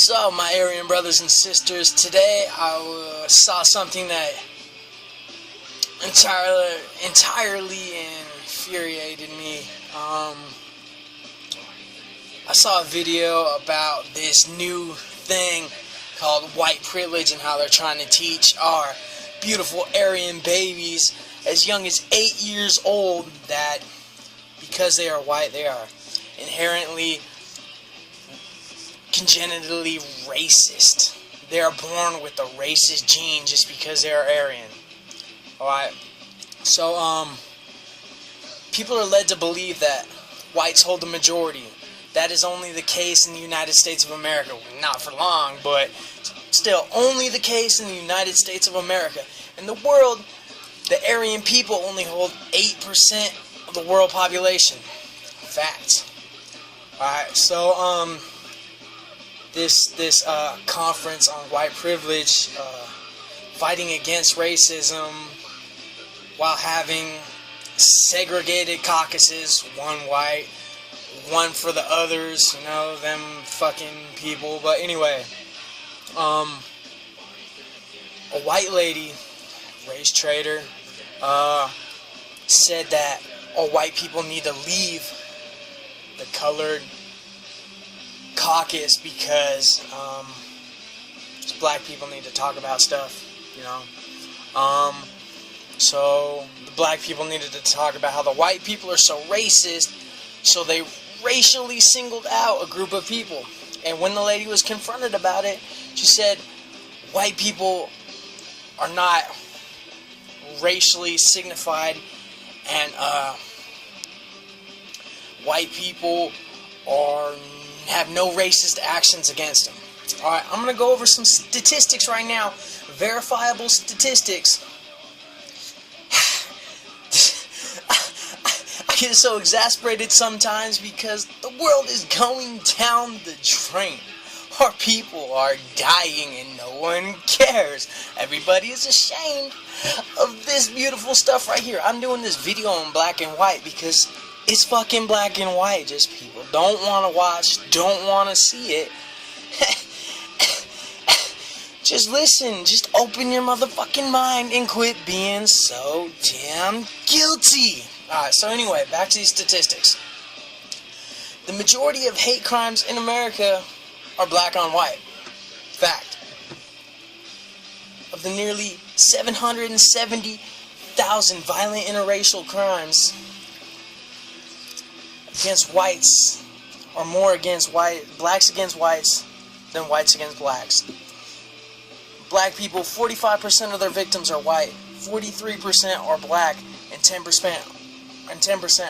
So, my Aryan brothers and sisters, today I saw something that entirely infuriated me. I saw a video about this new thing called white privilege and how they're trying to teach our beautiful Aryan babies as young as 8 years old that because they are white, they are inherently congenitally racist. They are born with a racist gene just because they are Aryan. Alright? So, people are led to believe that whites hold the majority. That is only the case in the United States of America. Not for long, but still only the case in the United States of America. In the world, the Aryan people only hold 8% of the world population. Fact. Alright, so, this conference on white privilege, fighting against racism while having segregated caucuses, one white, one for the others, you know, them fucking people. But anyway, a white lady, race traitor, said that all white people need to leave the colored caucus because black people need to talk about stuff, you know. So the black people needed to talk about how the white people are so racist, so they racially singled out a group of people. And when the lady was confronted about it, she said, white people are not racially signified, and white people have no racist actions against them. Alright, I'm going to go over some statistics right now. Verifiable statistics. I get so exasperated sometimes because the world is going down the drain. Our people are dying and no one cares. Everybody is ashamed of this beautiful stuff right here. I'm doing this video in black and white because it's fucking black and white. Just people don't want to watch, don't want to see it. Just listen. Just open your motherfucking mind and quit being so damn guilty. Alright, so anyway, back to these statistics. The majority of hate crimes in America are black on white. Fact. Of the nearly 770,000 violent interracial crimes against whites, or more against blacks against whites than whites against blacks. Black people, 45% of their victims are white, 43% are black, and 10%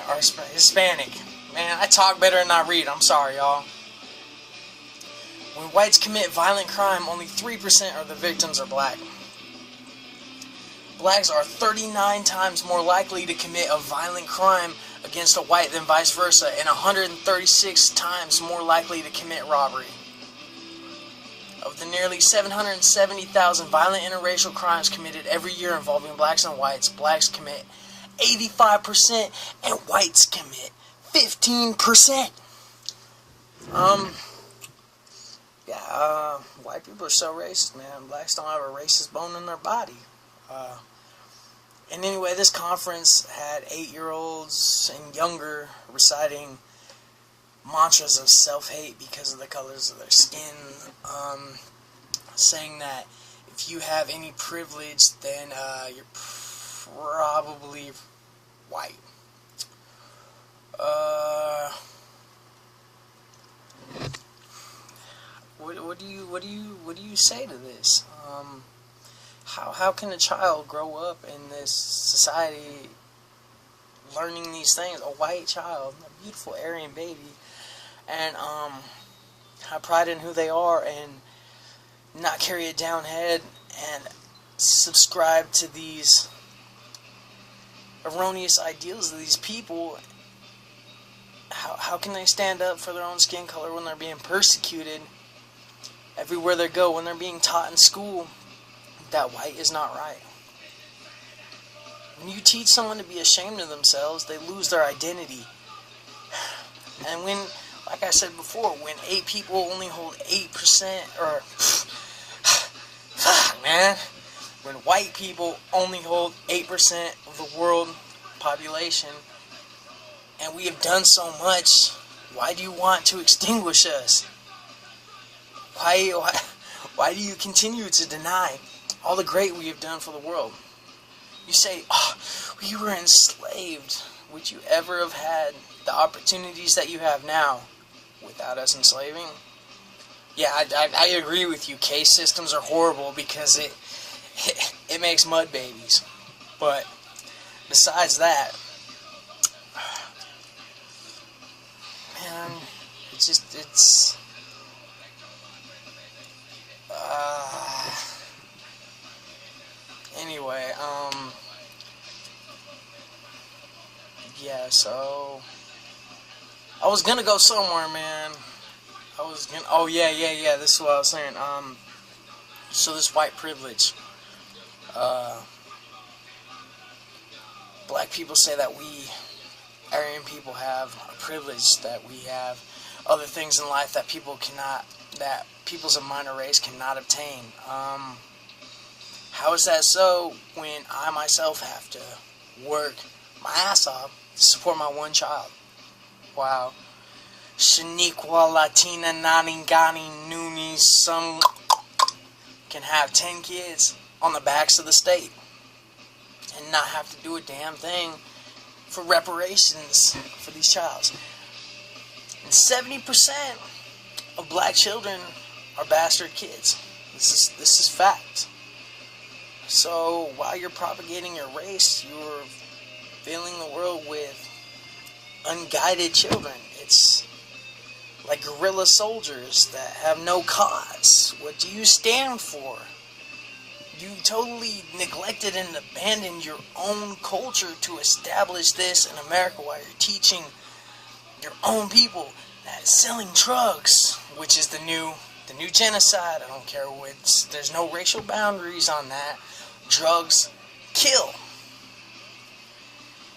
are Hispanic. Man, I talk better than I read. I'm sorry, y'all. When whites commit violent crime, only 3% of the victims are black. Blacks are 39 times more likely to commit a violent crime against a white than vice versa, and 136 times more likely to commit robbery. Of the nearly 770,000 violent interracial crimes committed every year involving blacks and whites, blacks commit 85% and whites commit 15%. White people are so racist, man. Blacks don't have a racist bone in their body. And anyway, this conference had 8-year-olds and younger reciting mantras of self-hate because of the colors of their skin, saying that if you have any privilege, then you're probably white. What do you say to this? How can a child grow up in this society learning these things? A white child, a beautiful Aryan baby, and have pride in who they are and not carry a down head and subscribe to these erroneous ideals of these people. How can they stand up for their own skin color when they're being persecuted everywhere they go, when they're being taught in school that white is not right? When you teach someone to be ashamed of themselves, they lose their identity. And when Like I said before, when 8 people only hold 8%, or fuck, man, when white people only hold 8% of the world population, and we have done so much, why do you want to extinguish us? Why do you continue to deny all the great we have done for the world? You say, oh, we were enslaved. Would you ever have had the opportunities that you have now without us enslaving? Yeah, I agree with you. Caste systems are horrible because it makes mud babies. But besides that, man, it's anyway, yeah, so I was gonna go somewhere, man. Oh yeah, this is what I was saying. So this white privilege, black people say that we, Aryan people, have a privilege that we have other things in life that that peoples of minor race cannot obtain. How is that so when I myself have to work my ass off to support my one child? Wow. Shaniqua Latina Naningani Nuni, some can have 10 kids on the backs of the state and not have to do a damn thing for reparations for these childs. And 70% of black children are bastard kids. This is fact. So while you're propagating your race, you're filling the world with unguided children. It's like guerrilla soldiers that have no cause. What do you stand for? You totally neglected and abandoned your own culture to establish this in America while you're teaching your own people that selling drugs, which is the new genocide. I don't care what, there's no racial boundaries on that. Drugs kill.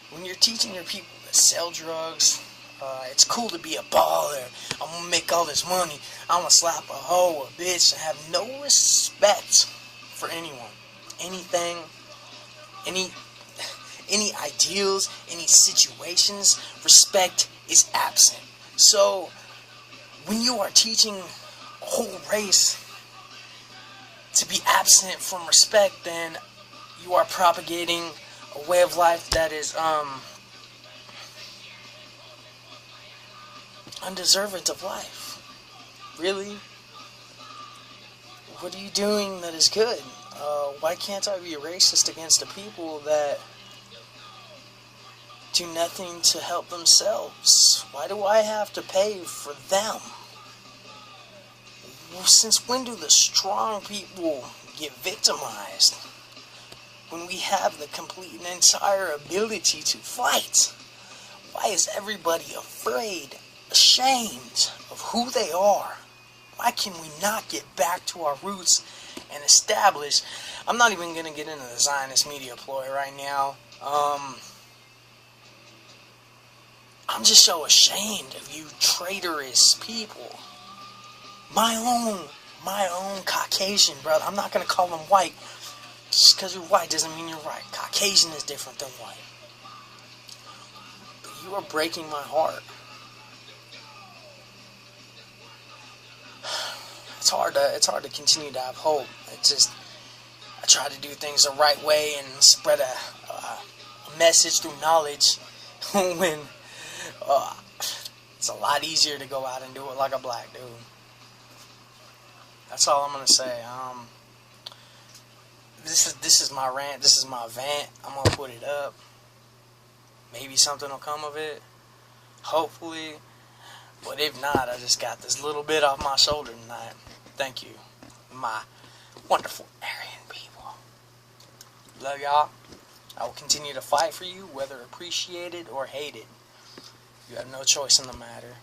When you're teaching your people to sell drugs, it's cool to be a baller. I'm gonna make all this money. I'm gonna slap a hoe, a bitch, and have no respect for anyone, anything, any ideals, any situations. Respect is absent. So when you are teaching a whole race to be absent from respect, then you are propagating a way of life that is undeserving of life. Really? What are you doing that is good? Why can't I be racist against the people that do nothing to help themselves? Why do I have to pay for them? Since when do the strong people get victimized when we have the complete and entire ability to fight? Why is everybody afraid, ashamed of who they are? Why can we not get back to our roots and establish? I'm not even going to get into the Zionist media ploy right now. I'm just so ashamed of you traitorous people. My own Caucasian brother. I'm not going to call them white. Just because you're white doesn't mean you're right. Caucasian is different than white. But you are breaking my heart. It's hard to continue to have hope. I try to do things the right way and spread a message through knowledge when it's a lot easier to go out and do it like a black dude. That's all I'm gonna say. This is my rant. This is my vent. I'm gonna put it up. Maybe something will come of it. Hopefully. But if not, I just got this little bit off my shoulder tonight. Thank you, my wonderful Aryan people. Love y'all. I will continue to fight for you, whether appreciated or hated. You have no choice in the matter.